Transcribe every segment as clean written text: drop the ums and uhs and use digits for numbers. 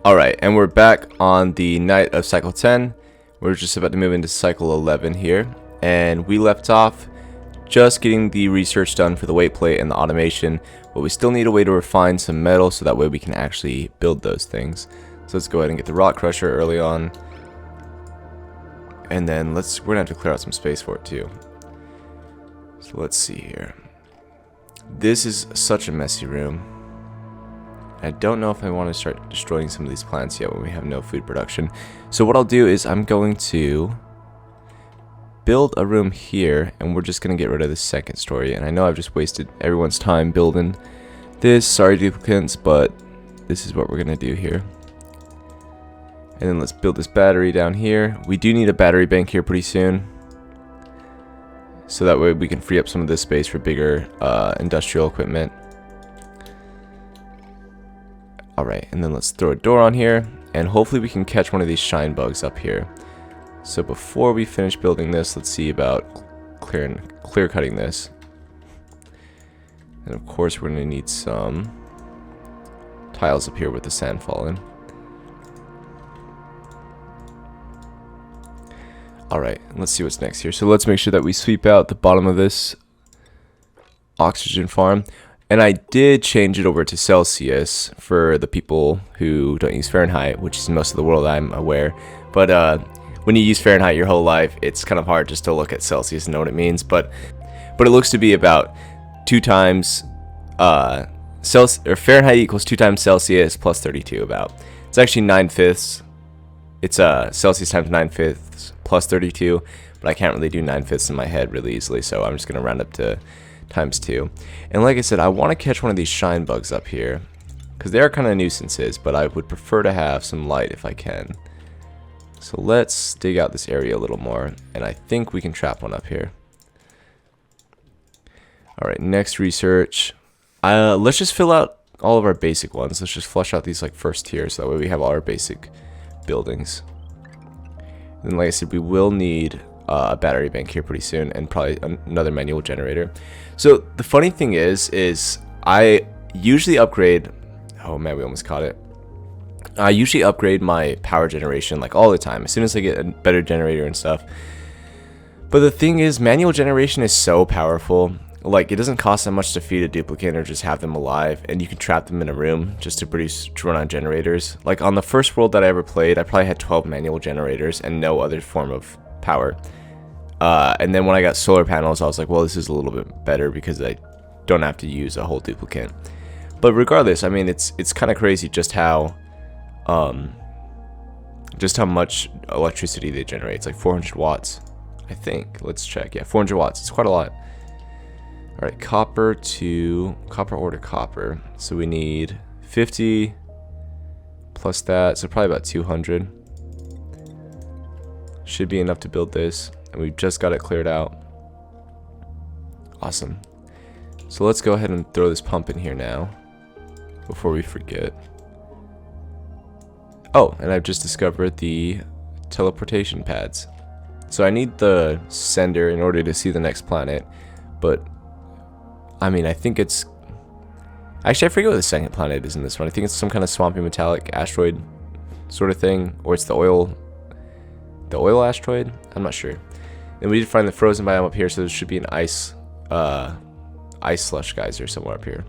Alright, and we're back on the night of cycle 10. We're just about to move into cycle 11 here. And we left off just getting the research done for the weight plate and the automation. But we still need a way to refine some metal so that way we can actually build those things. So let's go ahead and get the rock crusher early on. And then we're going to have to clear out some space for it too. So let's see here. This is such a messy room. I don't know if I want to start destroying some of these plants yet when we have no food production. So what I'll do is I'm going to build a room here, and we're just going to get rid of the second story. And I know I've just wasted everyone's time building this. Sorry, duplicants, but this is what we're going to do here. And then let's build this battery down here. We do need a battery bank here pretty soon, so that way we can free up some of this space for bigger industrial equipment. Alright, and then let's throw a door on here, and hopefully we can catch one of these shine bugs up here. So before we finish building this, let's see about clear cutting this. And of course we're going to need some tiles up here with the sand falling. Alright, let's see what's next here. So let's make sure that we sweep out the bottom of this oxygen farm. And I did change it over to Celsius for the people who don't use Fahrenheit, which is most of the world, I'm aware. But when you use Fahrenheit your whole life, it's kind of hard just to look at Celsius and know what it means. But it looks to be about 2 times Fahrenheit equals 2 times Celsius plus 32 about. It's actually 9/5. It's Celsius times 9/5 plus 32, but I can't really do 9/5 in my head really easily, so I'm just going to round up to times 2. And like I said, I want to catch one of these shine bugs up here, because they are kind of nuisances, but I would prefer to have some light if I can. So let's dig out this area a little more, and I think we can trap one up here. Alright, next research. Let's just fill out all of our basic ones. Let's just flush out these like first tier, so that way we have all our basic buildings. And like I said, we will need a battery bank here pretty soon, and probably another manual generator. So the funny thing is I usually upgrade. Oh man, we almost caught it. I usually upgrade my power generation like all the time as soon as I get a better generator and stuff. But the thing is, manual generation is so powerful. Like, it doesn't cost that much to feed a duplicate or just have them alive, and you can trap them in a room just to run on generators. Like on the first world that I ever played, I probably had 12 manual generators and no other form of power. And then when I got solar panels, I was like, well, this is a little bit better because I don't have to use a whole duplicate. But regardless, I mean, it's kind of crazy just how much electricity they generate. It's like 400 watts, I think. Let's check. Yeah, 400 watts. It's quite a lot. All right, copper ore to copper. So we need 50 plus that, so probably about 200. Should be enough to build this, and we've just got it cleared out. Awesome. So let's go ahead and throw this pump in here now before we forget. Oh, and I've just discovered the teleportation pads. So I need the sender in order to see the next planet, but I mean, I think it's actually, I forget what the second planet is in this one. I think it's some kind of swampy metallic asteroid sort of thing, or it's the oil asteroid. I'm not sure. And we did find the frozen biome up here, so there should be an ice slush geyser somewhere up here,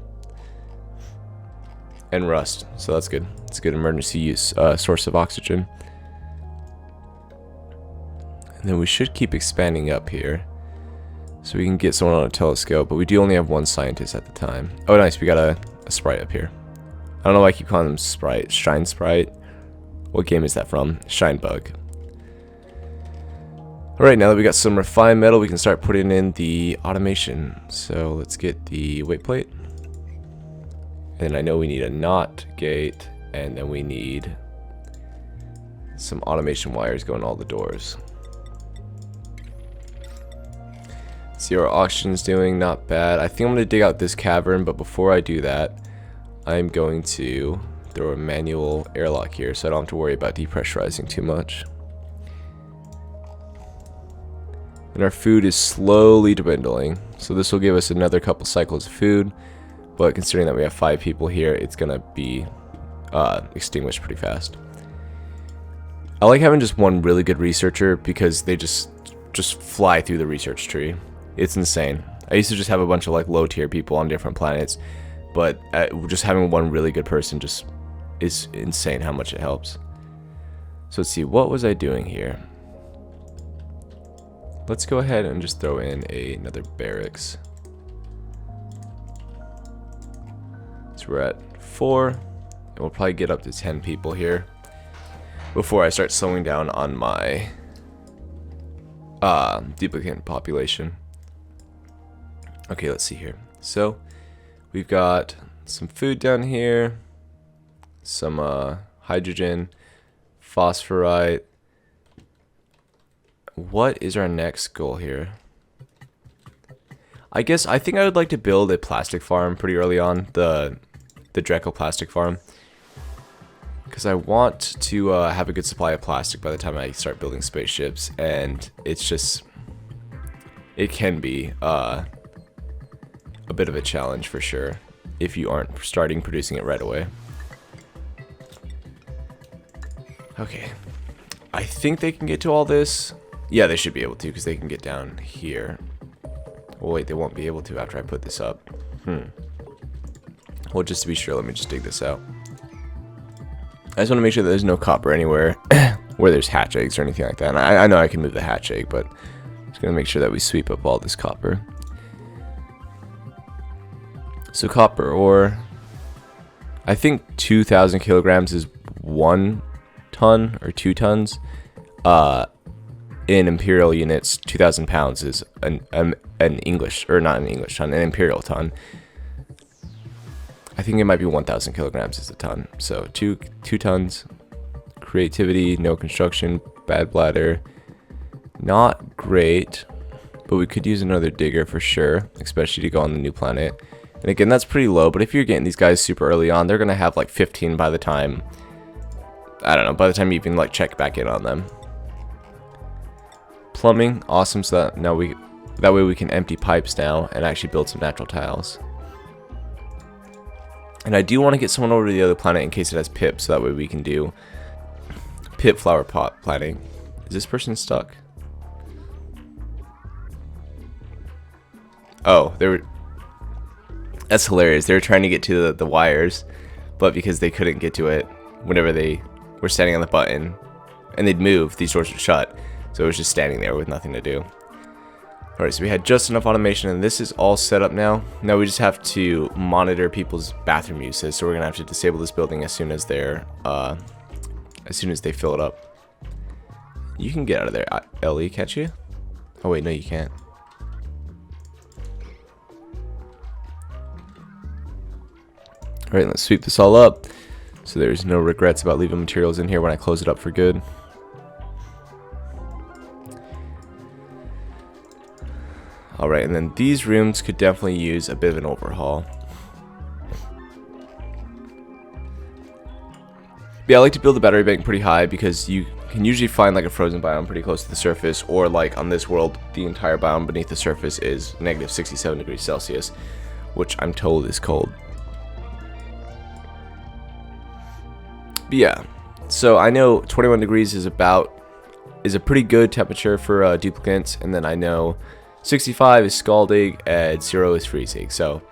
and rust. So that's good. It's a good emergency use source of oxygen. And then we should keep expanding up here, so we can get someone on a telescope, but we do only have one scientist at the time. Oh, nice, we got a sprite up here. I don't know why I keep calling them sprite. Shine sprite. What game is that from? Shine bug. Alright, now that we got some refined metal, we can start putting in the automation. So let's get the weight plate. And I know we need a NOT gate, and then we need some automation wires going to all the doors. See how our oxygen's doing, not bad. I think I'm going to dig out this cavern, but before I do that, I'm going to throw a manual airlock here so I don't have to worry about depressurizing too much. And our food is slowly dwindling, so this will give us another couple cycles of food, but considering that we have 5 people here, it's going to be extinguished pretty fast. I like having just one really good researcher because they just fly through the research tree. It's insane. I used to just have a bunch of like low tier people on different planets, but just having one really good person just is insane how much it helps. So let's see, what was I doing here? Let's go ahead and just throw in another barracks. So we're at 4, and we'll probably get up to 10 people here before I start slowing down on my duplicate population. Okay, let's see here. So we've got some food down here, some hydrogen, phosphorite. What is our next goal here? I think I would like to build a plastic farm pretty early on, the Dreco plastic farm, because I want to have a good supply of plastic by the time I start building spaceships, and it's just, it can be a bit of a challenge for sure if you aren't starting producing it right away. Okay, I think they can get to all this. Yeah, they should be able to because they can get down here. Well, wait, they won't be able to after I put this up. Well, just to be sure, let me just dig this out. I just want to make sure that there's no copper anywhere where there's hatch eggs or anything like that. And I know I can move the hatch egg, but I'm just going to make sure that we sweep up all this copper. So copper ore, I think 2,000 kilograms is 1 ton or 2 tons. In imperial units, 2,000 pounds is an English, or not an English ton, an imperial ton. I think it might be 1,000 kilograms is a ton. So 2 tons. Creativity, no construction, bad bladder, not great, but we could use another digger for sure, especially to go on the new planet. And again, that's pretty low, but if you're getting these guys super early on, they're gonna have like 15 by the time, I don't know, by the time you even like check back in on them. Plumbing, awesome, so that now that way we can empty pipes now and actually build some natural tiles. And I do want to get someone over to the other planet in case it has pip, so that way we can do pip flower pot planting. Is this person stuck? Oh, that's hilarious. They were trying to get to the wires, but because they couldn't get to it whenever they were standing on the button and they'd move, these doors would shut. So it was just standing there with nothing to do. Alright, so we had just enough automation, and this is all set up now. Now we just have to monitor people's bathroom uses. So we're gonna have to disable this building as soon as they fill it up. You can get out of there, Ellie, can't you? Oh wait, no, you can't. Alright, let's sweep this all up so there's no regrets about leaving materials in here when I close it up for good. Alright, and then these rooms could definitely use a bit of an overhaul. Yeah, I like to build the battery bank pretty high because you can usually find like a frozen biome pretty close to the surface, or like on this world, the entire biome beneath the surface is negative 67 degrees Celsius, which I'm told is cold. But yeah, so I know 21 degrees is a pretty good temperature for duplicates, and then I know 65 is scalding and 0 is freezing. So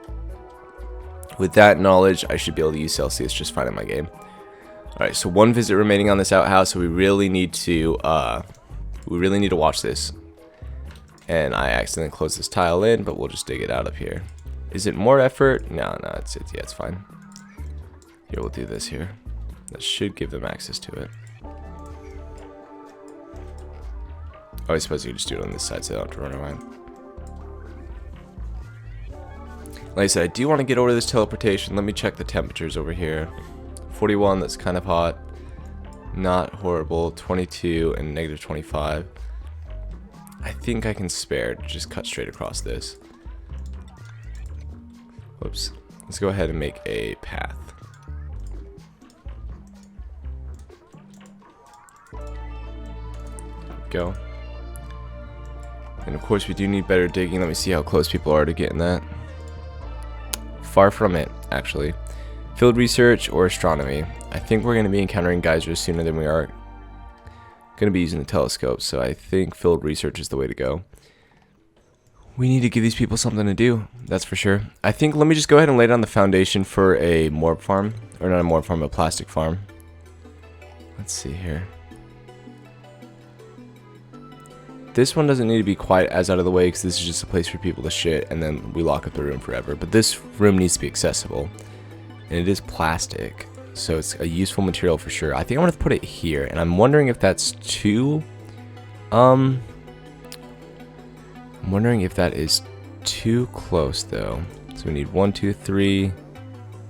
with that knowledge, I should be able to use Celsius just fine in my game. Alright, so 1 visit remaining on this outhouse, so we really need to watch this. And I accidentally closed this tile in, but we'll just dig it out of here. Is it more effort? No, it's fine. Here, we'll do this here. That should give them access to it. Oh, I suppose you can just do it on this side so they don't have to run around. Like I said, I do want to get over to this teleportation. Let me check the temperatures over here. 41, that's kind of hot. Not horrible. 22 and negative 25. I think I can spare to just cut straight across this. Whoops. Let's go ahead and make a path. Go. And of course we do need better digging. Let me see how close people are to getting that. Far from it, actually. Field research or astronomy. I think we're going to be encountering geysers sooner than we are going to be using the telescope, so I think field research is the way to go. We need to give these people something to do, that's for sure. I think let me just go ahead and lay down the foundation for a morb farm, or not a morb farm, a plastic farm. Let's see here. This one doesn't need to be quite as out of the way because this is just a place for people to shit and then we lock up the room forever. But this room needs to be accessible. And it is plastic, so it's a useful material for sure. I think I'm going to put it here, and I'm wondering if that's too... I'm wondering if that is too close though. So we need 1, 2, 3.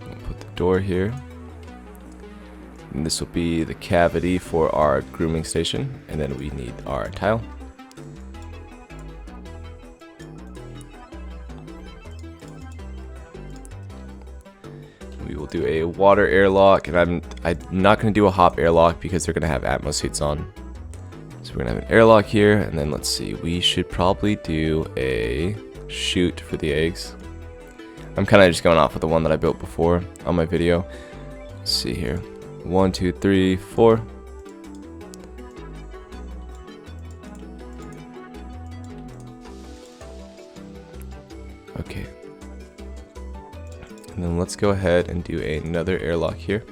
We'll put the door here. And this will be the cavity for our grooming station, and then we need our tile. We will do a water airlock, and I'm not going to do a hop airlock because they're going to have Atmos suits on. So we're going to have an airlock here, and then let's see, we should probably do a chute for the eggs. I'm kind of just going off with the one that I built before on my video. Let's see here. 1, 2, 3, 4. Okay. And then let's go ahead and do another airlock here.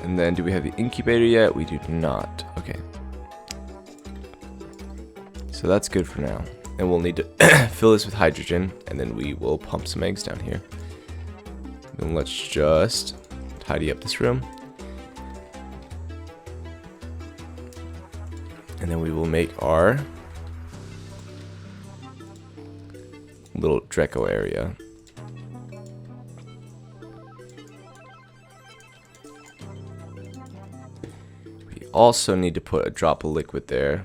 And then do we have the incubator yet? We do not. Okay. So that's good for now. And we'll need to fill this with hydrogen, and then we will pump some eggs down here. Then let's just tidy up this room. And then we will make our little Dreco area. We also need to put a drop of liquid there.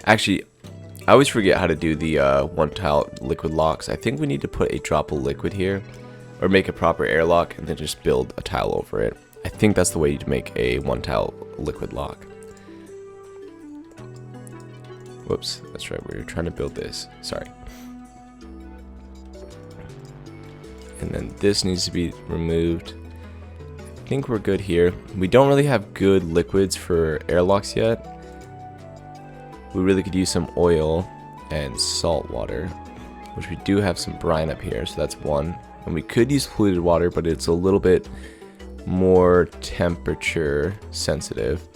Actually, I always forget how to do the one tile liquid locks. I think we need to put a drop of liquid here, or make a proper airlock, and then just build a tile over it. I think that's the way to make a one tile liquid lock. Whoops, that's right, we were trying to build this. Sorry. And then this needs to be removed. I think we're good here. We don't really have good liquids for airlocks yet. We really could use some oil and salt water, which we do have some brine up here, so that's one. And we could use polluted water, but it's a little bit more temperature sensitive.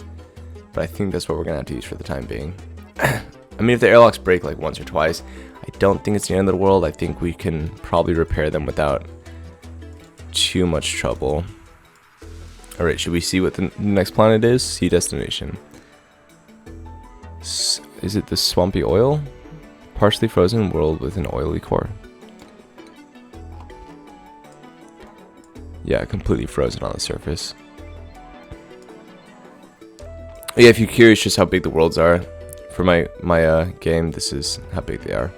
But I think that's what we're gonna have to use for the time being. I mean, if the airlocks break like once or twice, I don't think it's the end of the world. I think we can probably repair them without too much trouble. Alright, should we see what the next planet is? See destination. Is it the swampy oil? Partially frozen world with an oily core. Yeah, completely frozen on the surface. Yeah, if you're curious just how big the worlds are, for my game, this is how big they are.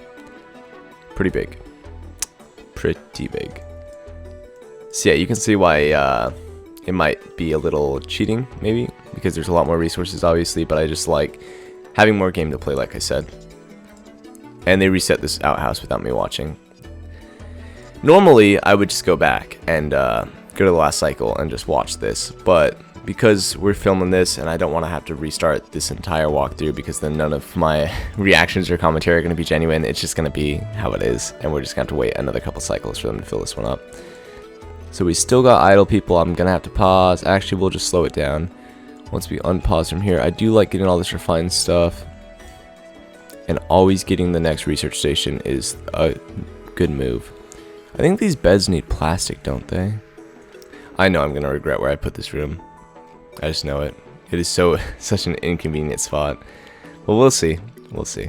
Pretty big. Pretty big. So yeah, you can see why it might be a little cheating, maybe, because there's a lot more resources, obviously, but I just like having more game to play, like I said. And they reset this outhouse without me watching. Normally, I would just go back and go to the last cycle and just watch this, but because we're filming this and I don't want to have to restart this entire walkthrough because then none of my reactions or commentary are going to be genuine, it's just going to be how it is, and we're just going to have to wait another couple cycles for them to fill this one up. So we still got idle people. I'm going to have to pause. Actually, we'll just slow it down once we unpause from here. I do like getting all this refined stuff, and always getting the next research station is a good move. I think these beds need plastic, don't they? I know I'm going to regret where I put this room. I just know it. It is such an inconvenient spot. But we'll see. We'll see.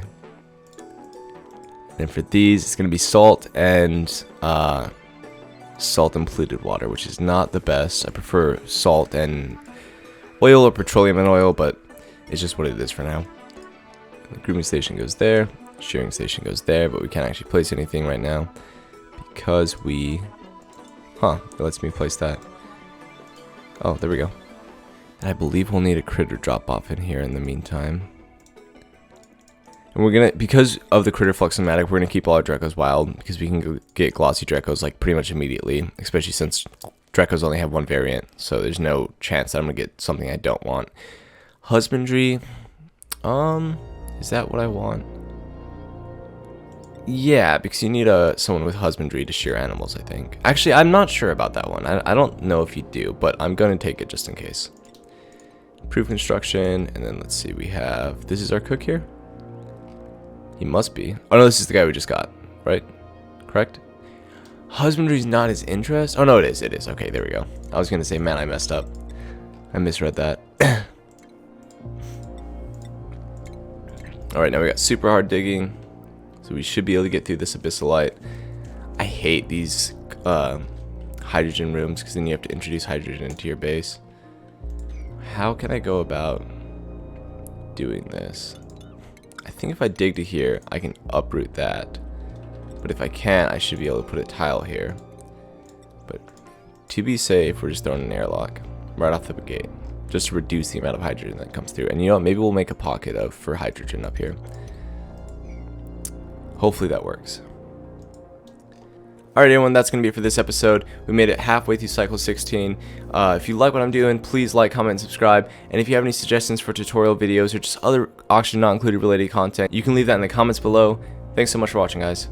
And for these, it's going to be salt and polluted water, which is not the best. I prefer salt and oil or petroleum and oil, but it's just what it is for now. The grooming station goes there. Shearing station goes there, but we can't actually place anything right now because we... it lets me place that. Oh, there we go. And I believe we'll need a critter drop off in here in the meantime. And we're gonna, because of the critter fluxomatic, we're gonna keep all our Drekos wild because we can go get glossy Drekos like pretty much immediately, especially since Drekos only have one variant, so there's no chance that I'm gonna get something I don't want. Husbandry, is that what I want? Yeah, because you need someone with husbandry to shear animals, I think. Actually, I'm not sure about that one. I don't know if you do, but I'm gonna take it just in case. Proof construction, and then let's see, we have, this is our cook here? He must be. Oh no, this is the guy we just got, right? Correct? Husbandry is not his interest? Oh no, it is, Okay, there we go. I was gonna say, man, I messed up. I misread that. Alright, now we got super hard digging. So we should be able to get through this abyssalite. I hate these hydrogen rooms because then you have to introduce hydrogen into your base. How can I go about doing this? I think if I dig to here, I can uproot that. But if I can't, I should be able to put a tile here. But to be safe, we're just throwing an airlock right off the gate, just to reduce the amount of hydrogen that comes through. And you know what? Maybe we'll make a pocket for hydrogen up here. Hopefully that works. Alright everyone, that's going to be it for this episode. We made it halfway through cycle 16. If you like what I'm doing, please like, comment, and subscribe. And if you have any suggestions for tutorial videos or just other oxygen not included related content, you can leave that in the comments below. Thanks so much for watching, guys.